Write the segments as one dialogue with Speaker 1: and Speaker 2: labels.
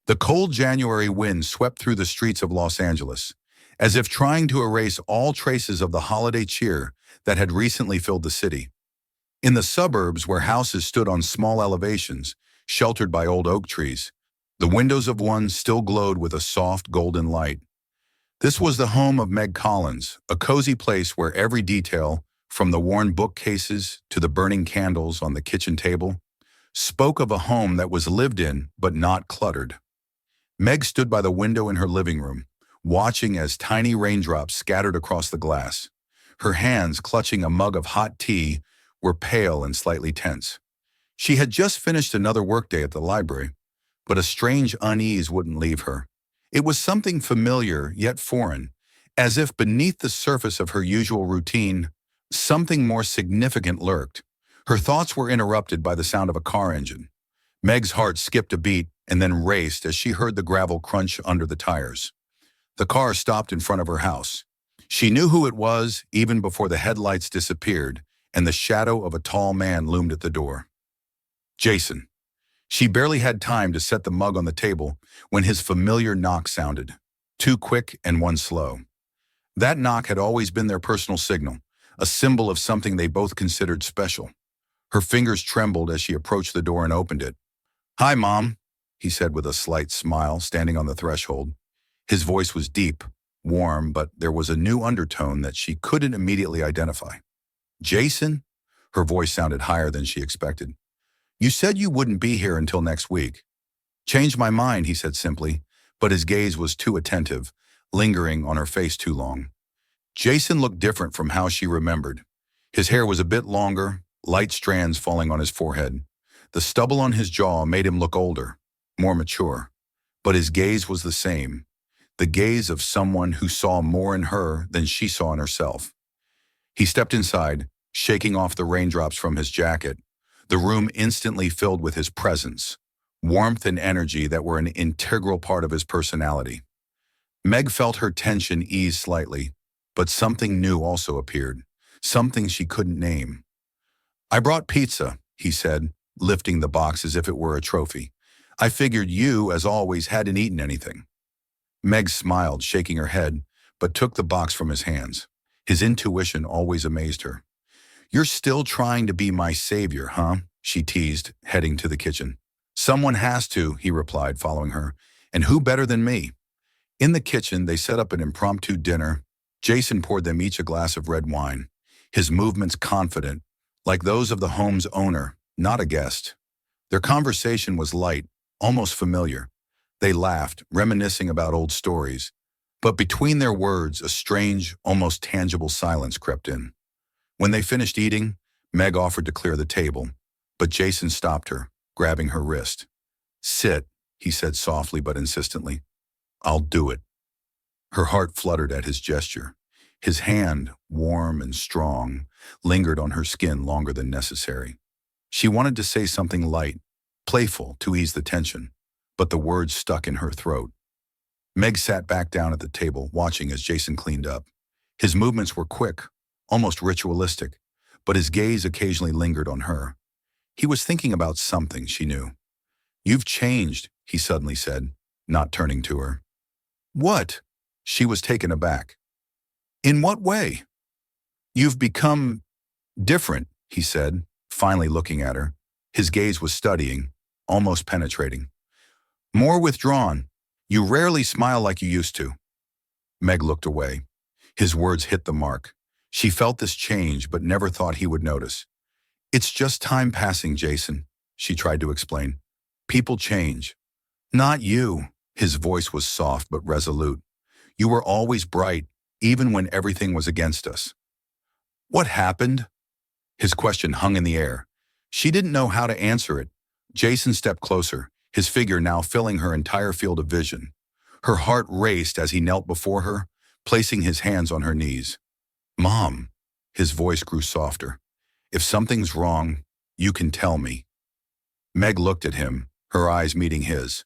Speaker 1: The cold January wind swept through the streets of Los Angeles, as if trying to erase all traces of the holiday cheer that had recently filled the city. In the suburbs, where houses stood on small elevations, sheltered by old oak trees, the windows of one still glowed with a soft golden light. This was the home of Meg Collins, a cozy place where every detail, from the worn bookcases to the burning candles on the kitchen table, spoke of a home that was lived in but not cluttered. Meg stood by the window in her living room, watching as tiny raindrops scattered across the glass. Her hands, clutching a mug of hot tea, were pale and slightly tense. She had just finished another workday at the library, but a strange unease wouldn't leave her. It was something familiar yet foreign, as if beneath the surface of her usual routine, something more significant lurked. Her thoughts were interrupted by the sound of a car engine. Meg's heart skipped a beat and then raced as she heard the gravel crunch under the tires. The car stopped in front of her house. She knew who it was even before the headlights disappeared and the shadow of a tall man loomed at the door. Jason. She barely had time to set the mug on the table when his familiar knock sounded, two quick and one slow. That knock had always been their personal signal, a symbol of something they both considered special. Her fingers trembled as she approached the door and opened it. "Hi, Mom," he said with a slight smile, standing on the threshold. His voice was deep, warm, but there was a new undertone that she couldn't immediately identify. "Jason?" Her voice sounded higher than she expected. "You said you wouldn't be here until next week." "Changed my mind," he said simply, but his gaze was too attentive, lingering on her face too long. Jason looked different from how she remembered. His hair was a bit longer, light strands falling on his forehead. The stubble on his jaw made him look older, more mature. But his gaze was the same, the gaze of someone who saw more in her than she saw in herself. He stepped inside, shaking off the raindrops from his jacket. The room instantly filled with his presence, warmth and energy that were an integral part of his personality. Meg felt her tension ease slightly, but something new also appeared, something she couldn't name. "I brought pizza," he said, lifting the box as if it were a trophy. "I figured you, as always, hadn't eaten anything." Meg smiled, shaking her head, but took the box from his hands. His intuition always amazed her. "You're still trying to be my savior, huh?" she teased, heading to the kitchen. "Someone has to," he replied, following her. "And who better than me?" In the kitchen, they set up an impromptu dinner. Jason poured them each a glass of red wine, his movements confident, like those of the home's owner, not a guest. Their conversation was light, almost familiar. They laughed, reminiscing about old stories. But between their words, a strange, almost tangible silence crept in. When they finished eating, Meg offered to clear the table, but Jason stopped her, grabbing her wrist. "Sit," he said softly but insistently. "I'll do it." Her heart fluttered at his gesture. His hand, warm and strong, lingered on her skin longer than necessary. She wanted to say something light, playful, to ease the tension, but the words stuck in her throat. Meg sat back down at the table, watching as Jason cleaned up. His movements were quick, almost ritualistic, but his gaze occasionally lingered on her. He was thinking about something, she knew. "You've changed," he suddenly said, not turning to her. "What?" She was taken aback. "In what way?" "You've become different," he said, finally looking at her. His gaze was studying, almost penetrating. "More withdrawn. You rarely smile like you used to." Meg looked away. His words hit the mark. She felt this change but never thought he would notice. "It's just time passing, Jason," she tried to explain. "People change." "Not you." His voice was soft but resolute. "You were always bright, even when everything was against us." "What happened?" His question hung in the air. She didn't know how to answer it. Jason stepped closer, his figure now filling her entire field of vision. Her heart raced as he knelt before her, placing his hands on her knees. "Mom," his voice grew softer. "If something's wrong, you can tell me." Meg looked at him, her eyes meeting his.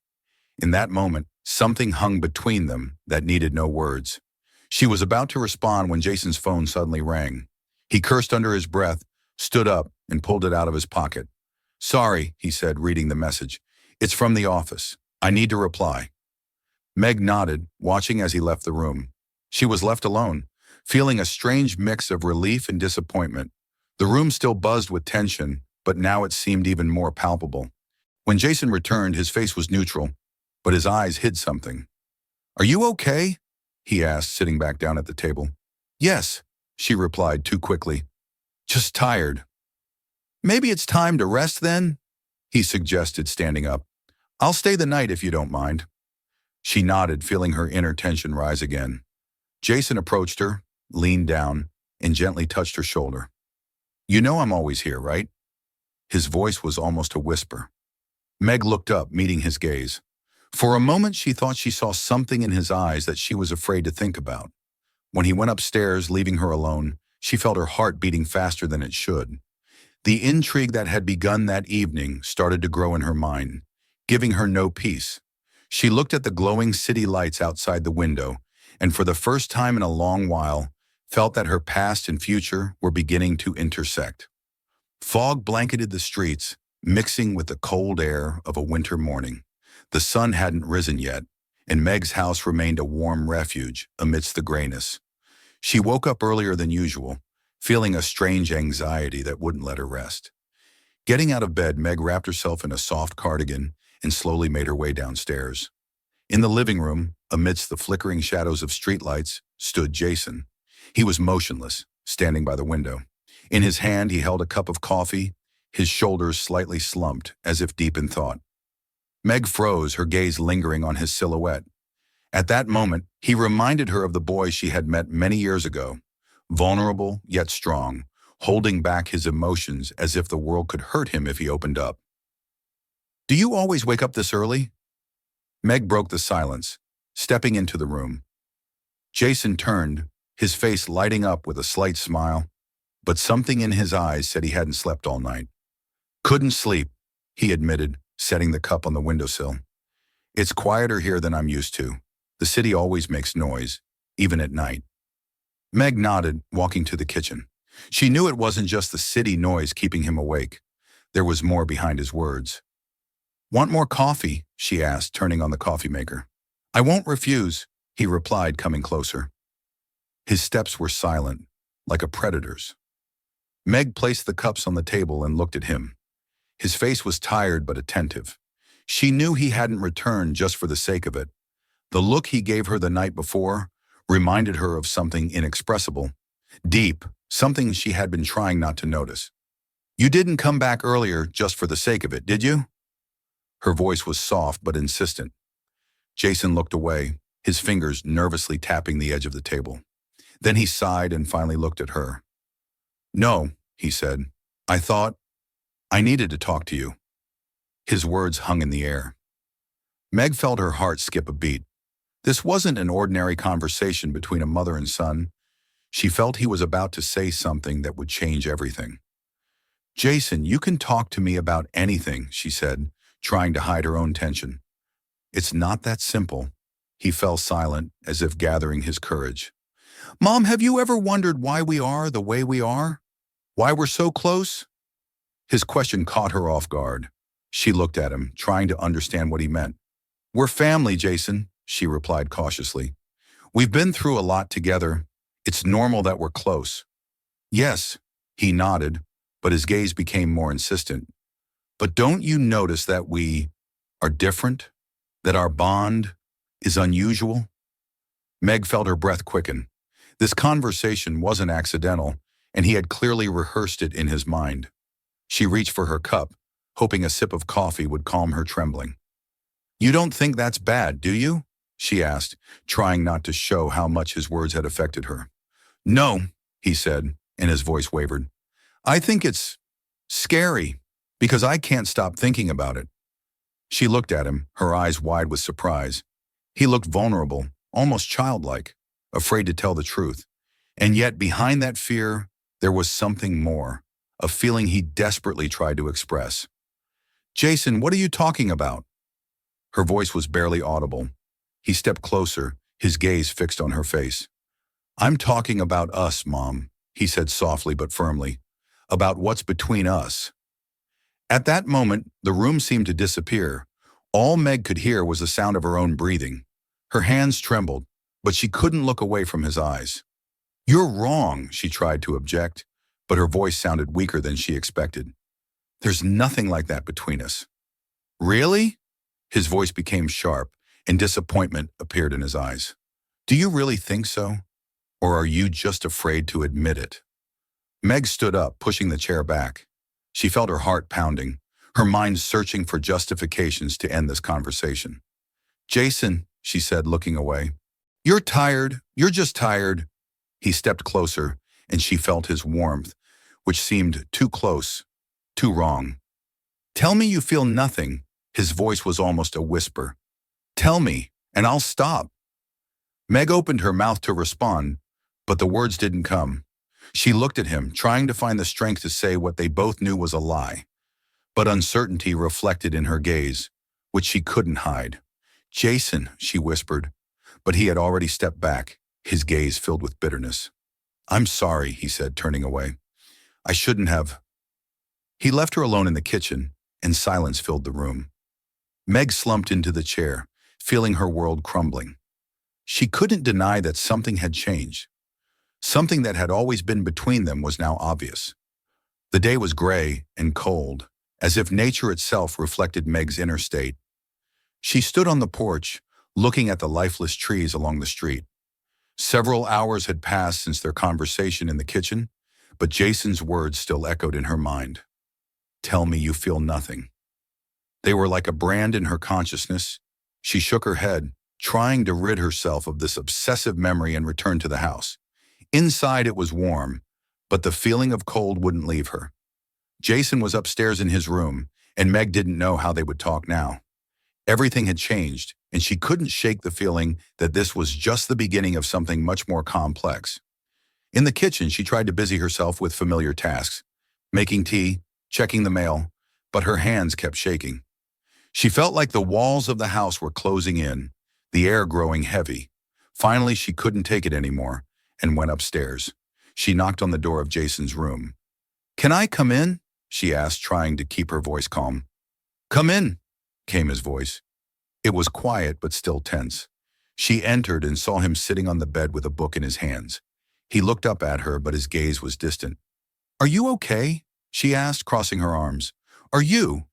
Speaker 1: In that moment, something hung between them that needed no words. She was about to respond when Jason's phone suddenly rang. He cursed under his breath, stood up, and pulled it out of his pocket. "Sorry," he said, reading the message. "It's from the office." I need to reply. Meg nodded, watching as he left the room. She was left alone, feeling a strange mix of relief and disappointment. The room still buzzed with tension, but now it seemed even more palpable. When Jason returned, his face was neutral, but his eyes hid something. Are you okay? He asked, sitting back down at the table. Yes, she replied too quickly. Just tired. Maybe it's time to rest then? He suggested, standing up. I'll stay the night if you don't mind. She nodded, feeling her inner tension rise again. Jason approached her, leaned down, and gently touched her shoulder. You know I'm always here, right? His voice was almost a whisper. Meg looked up, meeting his gaze. For a moment, she thought she saw something in his eyes that she was afraid to think about. When he went upstairs, leaving her alone, she felt her heart beating faster than it should. The intrigue that had begun that evening started to grow in her mind, giving her no peace. She looked at the glowing city lights outside the window, and for the first time in a long while, felt that her past and future were beginning to intersect. Fog blanketed the streets, mixing with the cold air of a winter morning. The sun hadn't risen yet, and Meg's house remained a warm refuge amidst the grayness. She woke up earlier than usual, feeling a strange anxiety that wouldn't let her rest. Getting out of bed, Meg wrapped herself in a soft cardigan and slowly made her way downstairs. In the living room, amidst the flickering shadows of streetlights, stood Jason. He was motionless, standing by the window. In his hand, he held a cup of coffee, his shoulders slightly slumped, as if deep in thought. Meg froze, her gaze lingering on his silhouette. At that moment, he reminded her of the boy she had met many years ago, vulnerable yet strong, holding back his emotions as if the world could hurt him if he opened up. Do you always wake up this early? Meg broke the silence, stepping into the room. Jason turned, his face lighting up with a slight smile, but something in his eyes said he hadn't slept all night. Couldn't sleep, he admitted, setting the cup on the windowsill. It's quieter here than I'm used to. The city always makes noise, even at night. Meg nodded, walking to the kitchen. She knew it wasn't just the city noise keeping him awake. There was more behind his words. Want more coffee? She asked, turning on the coffee maker. I won't refuse, he replied, coming closer. His steps were silent, like a predator's. Meg placed the cups on the table and looked at him. His face was tired but attentive. She knew he hadn't returned just for the sake of it. The look he gave her the night before reminded her of something inexpressible, deep, something she had been trying not to notice. You didn't come back earlier just for the sake of it, did you? Her voice was soft but insistent. Jason looked away, his fingers nervously tapping the edge of the table. Then he sighed and finally looked at her. No, he said. I needed to talk to you. His words hung in the air. Meg felt her heart skip a beat. This wasn't an ordinary conversation between a mother and son. She felt he was about to say something that would change everything. Jason, you can talk to me about anything, she said, trying to hide her own tension. It's not that simple. He fell silent, as if gathering his courage. Mom, have you ever wondered why we are the way we are? Why we're so close? His question caught her off guard. She looked at him, trying to understand what he meant. We're family, Jason, she replied cautiously. We've been through a lot together. It's normal that we're close. Yes, he nodded, but his gaze became more insistent. But don't you notice that we are different? That our bond is unusual? Meg felt her breath quicken. This conversation wasn't accidental, and he had clearly rehearsed it in his mind. She reached for her cup, hoping a sip of coffee would calm her trembling. You don't think that's bad, do you? She asked, trying not to show how much his words had affected her. No, he said, and his voice wavered. I think it's scary, because I can't stop thinking about it. She looked at him, her eyes wide with surprise. He looked vulnerable, almost childlike, afraid to tell the truth. And yet behind that fear, there was something more, a feeling he desperately tried to express. Jason, what are you talking about? Her voice was barely audible. He stepped closer, his gaze fixed on her face. I'm talking about us, Mom, he said softly but firmly. About what's between us. At that moment, the room seemed to disappear. All Meg could hear was the sound of her own breathing. Her hands trembled, but she couldn't look away from his eyes. "You're wrong," she tried to object, but her voice sounded weaker than she expected. "There's nothing like that between us." "Really?" His voice became sharp, and disappointment appeared in his eyes. "Do you really think so? Or are you just afraid to admit it?" Meg stood up, pushing the chair back. She felt her heart pounding, her mind searching for justifications to end this conversation. "Jason," she said, looking away. "You're tired. You're just tired." He stepped closer, and she felt his warmth, which seemed too close, too wrong. "Tell me you feel nothing." His voice was almost a whisper. "Tell me, and I'll stop." Meg opened her mouth to respond, but the words didn't come. She looked at him, trying to find the strength to say what they both knew was a lie. But uncertainty reflected in her gaze, which she couldn't hide. "Jason," she whispered, but he had already stepped back, his gaze filled with bitterness. "I'm sorry," he said, turning away. "I shouldn't have." He left her alone in the kitchen, and silence filled the room. Meg slumped into the chair, feeling her world crumbling. She couldn't deny that something had changed. Something that had always been between them was now obvious. The day was gray and cold, as if nature itself reflected Meg's inner state. She stood on the porch, looking at the lifeless trees along the street. Several hours had passed since their conversation in the kitchen, but Jason's words still echoed in her mind. "Tell me you feel nothing." They were like a brand in her consciousness. She shook her head, trying to rid herself of this obsessive memory and return to the house. Inside it was warm, but the feeling of cold wouldn't leave her. Jason was upstairs in his room, and Meg didn't know how they would talk now. Everything had changed, and she couldn't shake the feeling that this was just the beginning of something much more complex. In the kitchen, she tried to busy herself with familiar tasks, making tea, checking the mail, but her hands kept shaking. She felt like the walls of the house were closing in, the air growing heavy. Finally, she couldn't take it anymore and went upstairs. She knocked on the door of Jason's room. "Can I come in?" she asked, trying to keep her voice calm. "Come in," came his voice. It was quiet but still tense. She entered and saw him sitting on the bed with a book in his hands. He looked up at her, but his gaze was distant. "Are you okay?" she asked, crossing her arms. "Are you?"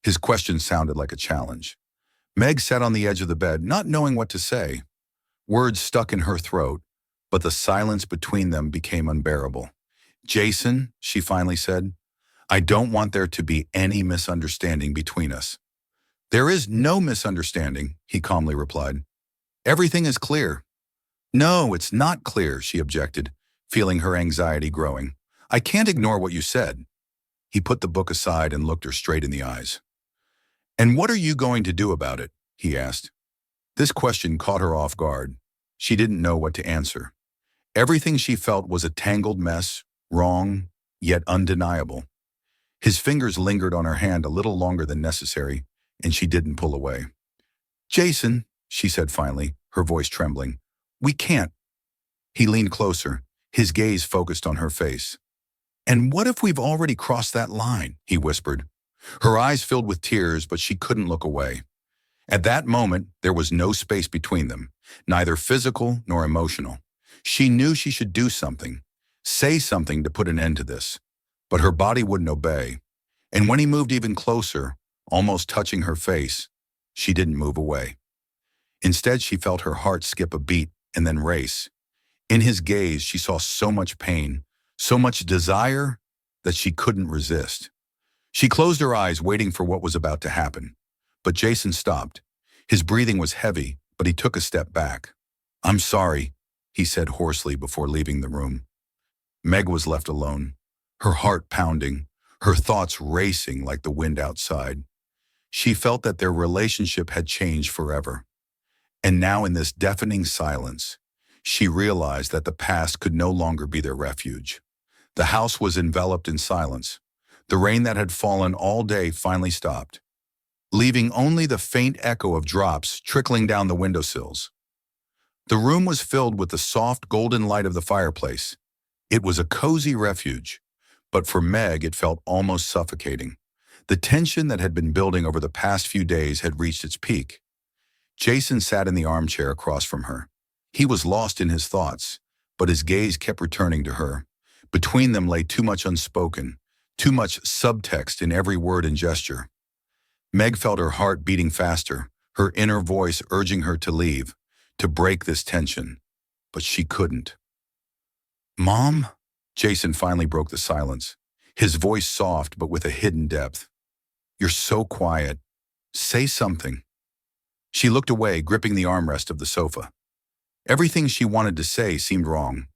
Speaker 1: His question sounded like a challenge. Meg sat on the edge of the bed, not knowing what to say. Words stuck in her throat, but the silence between them became unbearable. "Jason," she finally said, "I don't want there to be any misunderstanding between us." "There is no misunderstanding," he calmly replied. "Everything is clear." "No, it's not clear," she objected, feeling her anxiety growing. "I can't ignore what you said." He put the book aside and looked her straight in the eyes. "And what are you going to do about it?" he asked. This question caught her off guard. She didn't know what to answer. Everything she felt was a tangled mess, wrong, yet undeniable. His fingers lingered on her hand a little longer than necessary, and she didn't pull away. "Jason," she said finally, her voice trembling, "we can't." He leaned closer, his gaze focused on her face. "And what if we've already crossed that line?" he whispered. Her eyes filled with tears, but she couldn't look away. At that moment, there was no space between them, neither physical nor emotional. She knew she should do something, say something to put an end to this. But her body wouldn't obey. And when he moved even closer, almost touching her face, she didn't move away. Instead, she felt her heart skip a beat and then race. In his gaze, she saw so much pain, so much desire, that she couldn't resist. She closed her eyes, waiting for what was about to happen. But Jason stopped. His breathing was heavy, but he took a step back. "I'm sorry," he said hoarsely before leaving the room. Meg was left alone, her heart pounding, her thoughts racing like the wind outside. She felt that their relationship had changed forever. And now in this deafening silence, she realized that the past could no longer be their refuge. The house was enveloped in silence. The rain that had fallen all day finally stopped, leaving only the faint echo of drops trickling down the windowsills. The room was filled with the soft golden light of the fireplace. It was a cozy refuge, but for Meg it felt almost suffocating. The tension that had been building over the past few days had reached its peak. Jason sat in the armchair across from her. He was lost in his thoughts, but his gaze kept returning to her. Between them lay too much unspoken, too much subtext in every word and gesture. Meg felt her heart beating faster, her inner voice urging her to leave, to break this tension. But she couldn't. "Mom?" Jason finally broke the silence, his voice soft but with a hidden depth. "You're so quiet. Say something." She looked away, gripping the armrest of the sofa. Everything she wanted to say seemed wrong.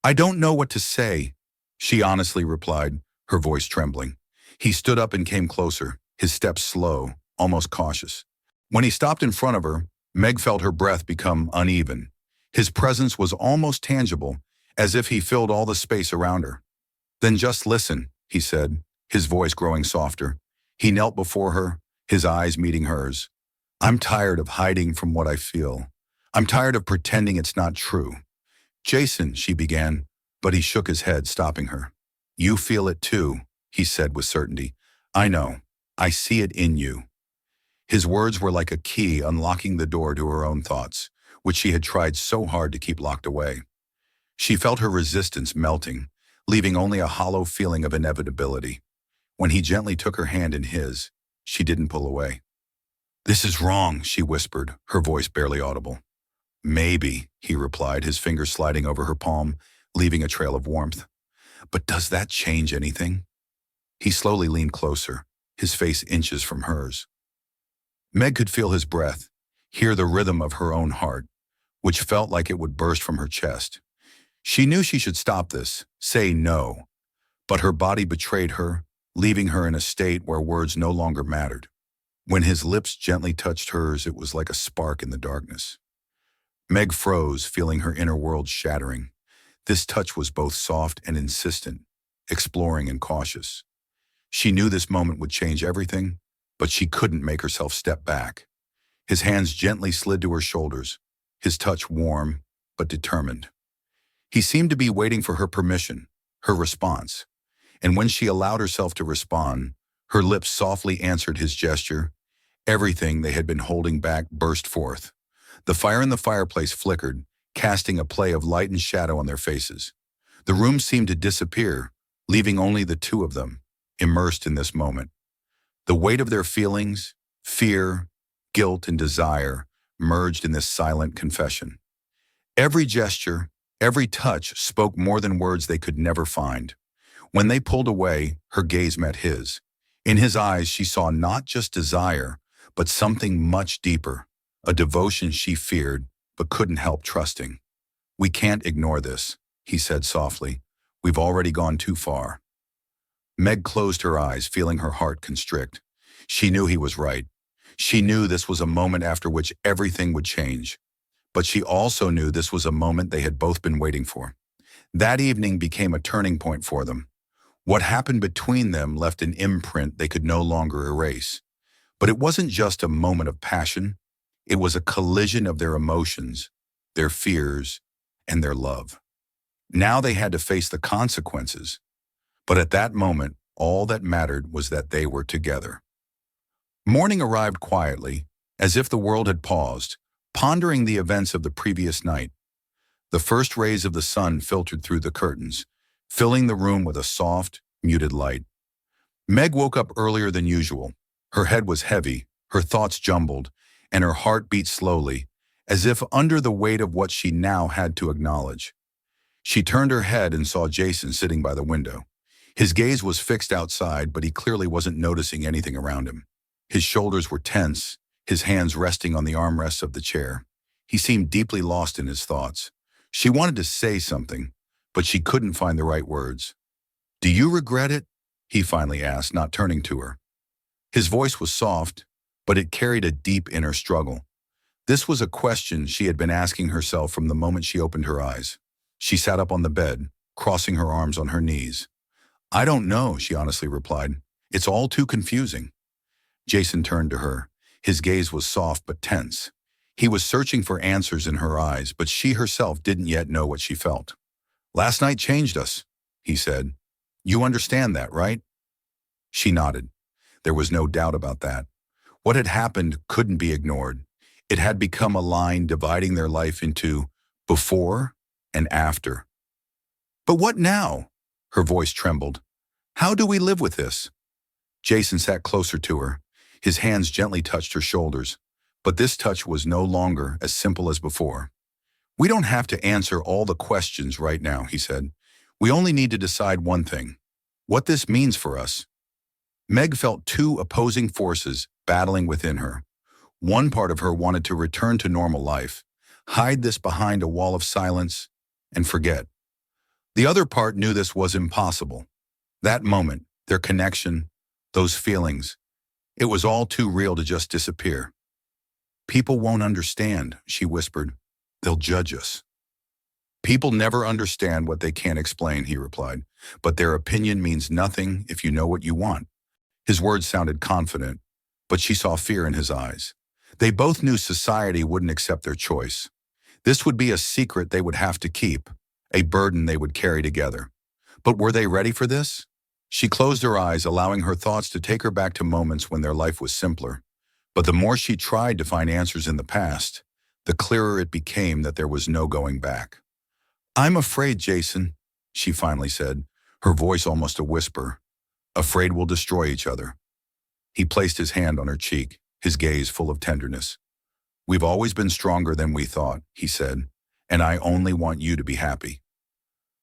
Speaker 1: "I don't know what to say," she honestly replied, her voice trembling. He stood up and came closer, his steps slow, almost cautious. When he stopped in front of her, Meg felt her breath become uneven. His presence was almost tangible, as if he filled all the space around her. "Then just listen," he said, his voice growing softer. He knelt before her, his eyes meeting hers. "I'm tired of hiding from what I feel. I'm tired of pretending it's not true." "Jason," she began, but he shook his head, stopping her. "You feel it too," he said with certainty. "I know. I see it in you." His words were like a key unlocking the door to her own thoughts, which she had tried so hard to keep locked away. She felt her resistance melting, leaving only a hollow feeling of inevitability. When he gently took her hand in his, she didn't pull away. "This is wrong," she whispered, her voice barely audible. "Maybe," he replied, his fingers sliding over her palm, leaving a trail of warmth. "But does that change anything?" He slowly leaned closer, his face inches from hers. Meg could feel his breath, hear the rhythm of her own heart, which felt like it would burst from her chest. She knew she should stop this, say no, but her body betrayed her, leaving her in a state where words no longer mattered. When his lips gently touched hers, it was like a spark in the darkness. Meg froze, feeling her inner world shattering. This touch was both soft and insistent, exploring and cautious. She knew this moment would change everything, but she couldn't make herself step back. His hands gently slid to her shoulders, his touch warm but determined. He seemed to be waiting for her permission, her response. And when she allowed herself to respond, her lips softly answered his gesture. Everything they had been holding back burst forth. The fire in the fireplace flickered, casting a play of light and shadow on their faces. The room seemed to disappear, leaving only the two of them, immersed in this moment. The weight of their feelings, fear, guilt, and desire merged in this silent confession. Every gesture, every touch spoke more than words they could never find. When they pulled away, her gaze met his. In his eyes, she saw not just desire, but something much deeper, a devotion she feared but couldn't help trusting. "We can't ignore this," he said softly. "We've already gone too far." Meg closed her eyes, feeling her heart constrict. She knew he was right. She knew this was a moment after which everything would change. But she also knew this was a moment they had both been waiting for. That evening became a turning point for them. What happened between them left an imprint they could no longer erase. But it wasn't just a moment of passion. It was a collision of their emotions, their fears, and their love. Now they had to face the consequences. But at that moment, all that mattered was that they were together. Morning arrived quietly, as if the world had paused, pondering the events of the previous night. The first rays of the sun filtered through the curtains, filling the room with a soft, muted light. Meg woke up earlier than usual. Her head was heavy, her thoughts jumbled, and her heart beat slowly, as if under the weight of what she now had to acknowledge. She turned her head and saw Jason sitting by the window. His gaze was fixed outside, but he clearly wasn't noticing anything around him. His shoulders were tense, his hands resting on the armrests of the chair. He seemed deeply lost in his thoughts. She wanted to say something, but she couldn't find the right words. "Do you regret it?" he finally asked, not turning to her. His voice was soft, but it carried a deep inner struggle. This was a question she had been asking herself from the moment she opened her eyes. She sat up on the bed, crossing her arms on her knees. "I don't know," she honestly replied. "It's all too confusing." Jason turned to her. His gaze was soft but tense. He was searching for answers in her eyes, but she herself didn't yet know what she felt. "Last night changed us," he said. "You understand that, right?" She nodded. There was no doubt about that. What had happened couldn't be ignored. It had become a line dividing their life into before and after. But what now? Her voice trembled. How do we live with this? Jason sat closer to her. His hands gently touched her shoulders, but this touch was no longer as simple as before. We don't have to answer all the questions right now, he said. We only need to decide one thing: what this means for us. Meg felt two opposing forces battling within her. One part of her wanted to return to normal life, hide this behind a wall of silence, and forget. The other part knew this was impossible. That moment, their connection, those feelings, it was all too real to just disappear. People won't understand, she whispered. They'll judge us. People never understand what they can't explain, he replied, but their opinion means nothing if you know what you want. His words sounded confident, but she saw fear in his eyes. They both knew society wouldn't accept their choice. This would be a secret they would have to keep, a burden they would carry together. But were they ready for this? She closed her eyes, allowing her thoughts to take her back to moments when their life was simpler. But the more she tried to find answers in the past, the clearer it became that there was no going back. I'm afraid, Jason, she finally said, her voice almost a whisper. Afraid we'll destroy each other. He placed his hand on her cheek, his gaze full of tenderness. We've always been stronger than we thought, he said, and I only want you to be happy.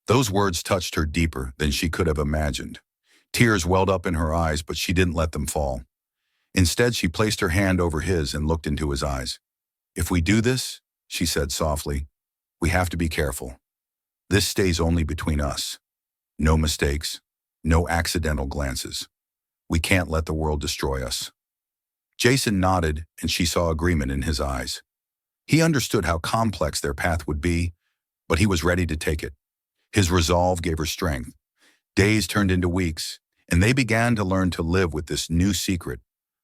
Speaker 1: Those words touched her deeper than she could have imagined. Tears welled up in her eyes, but she didn't let them fall. Instead, she placed her hand over his and looked into his eyes. If we do this, she said softly, we have to be careful. This stays only between us. No mistakes, no accidental glances. We can't let the world destroy us. Jason nodded, and she saw agreement in his eyes. He understood how complex their path would be, but he was ready to take it. His resolve gave her strength. Days turned into weeks, and they began to learn to live with this new secret.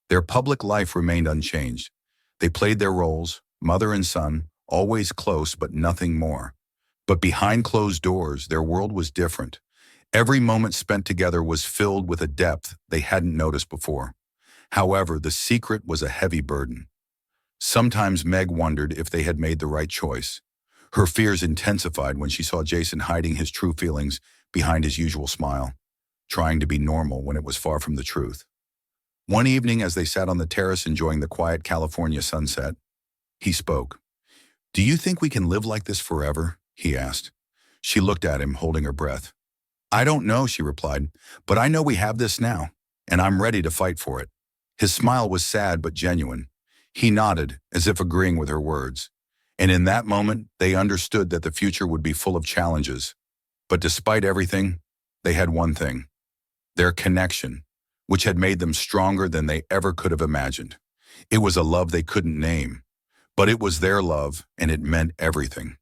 Speaker 1: Their public life remained unchanged. They played their roles, mother and son, always close but nothing more. But behind closed doors, their world was different. Every moment spent together was filled with a depth they hadn't noticed before. However, the secret was a heavy burden. Sometimes Meg wondered if they had made the right choice. Her fears intensified when she saw Jason hiding his true feelings behind his usual smile, trying to be normal when it was far from the truth. One evening, as they sat on the terrace enjoying the quiet California sunset, he spoke. Do you think we can live like this forever? He asked. She looked at him, holding her breath. I don't know, she replied, but I know we have this now, and I'm ready to fight for it. His smile was sad but genuine. He nodded, as if agreeing with her words. And in that moment, they understood that the future would be full of challenges. But despite everything, they had one thing: their connection, which had made them stronger than they ever could have imagined. It was a love they couldn't name, but it was their love, and it meant everything.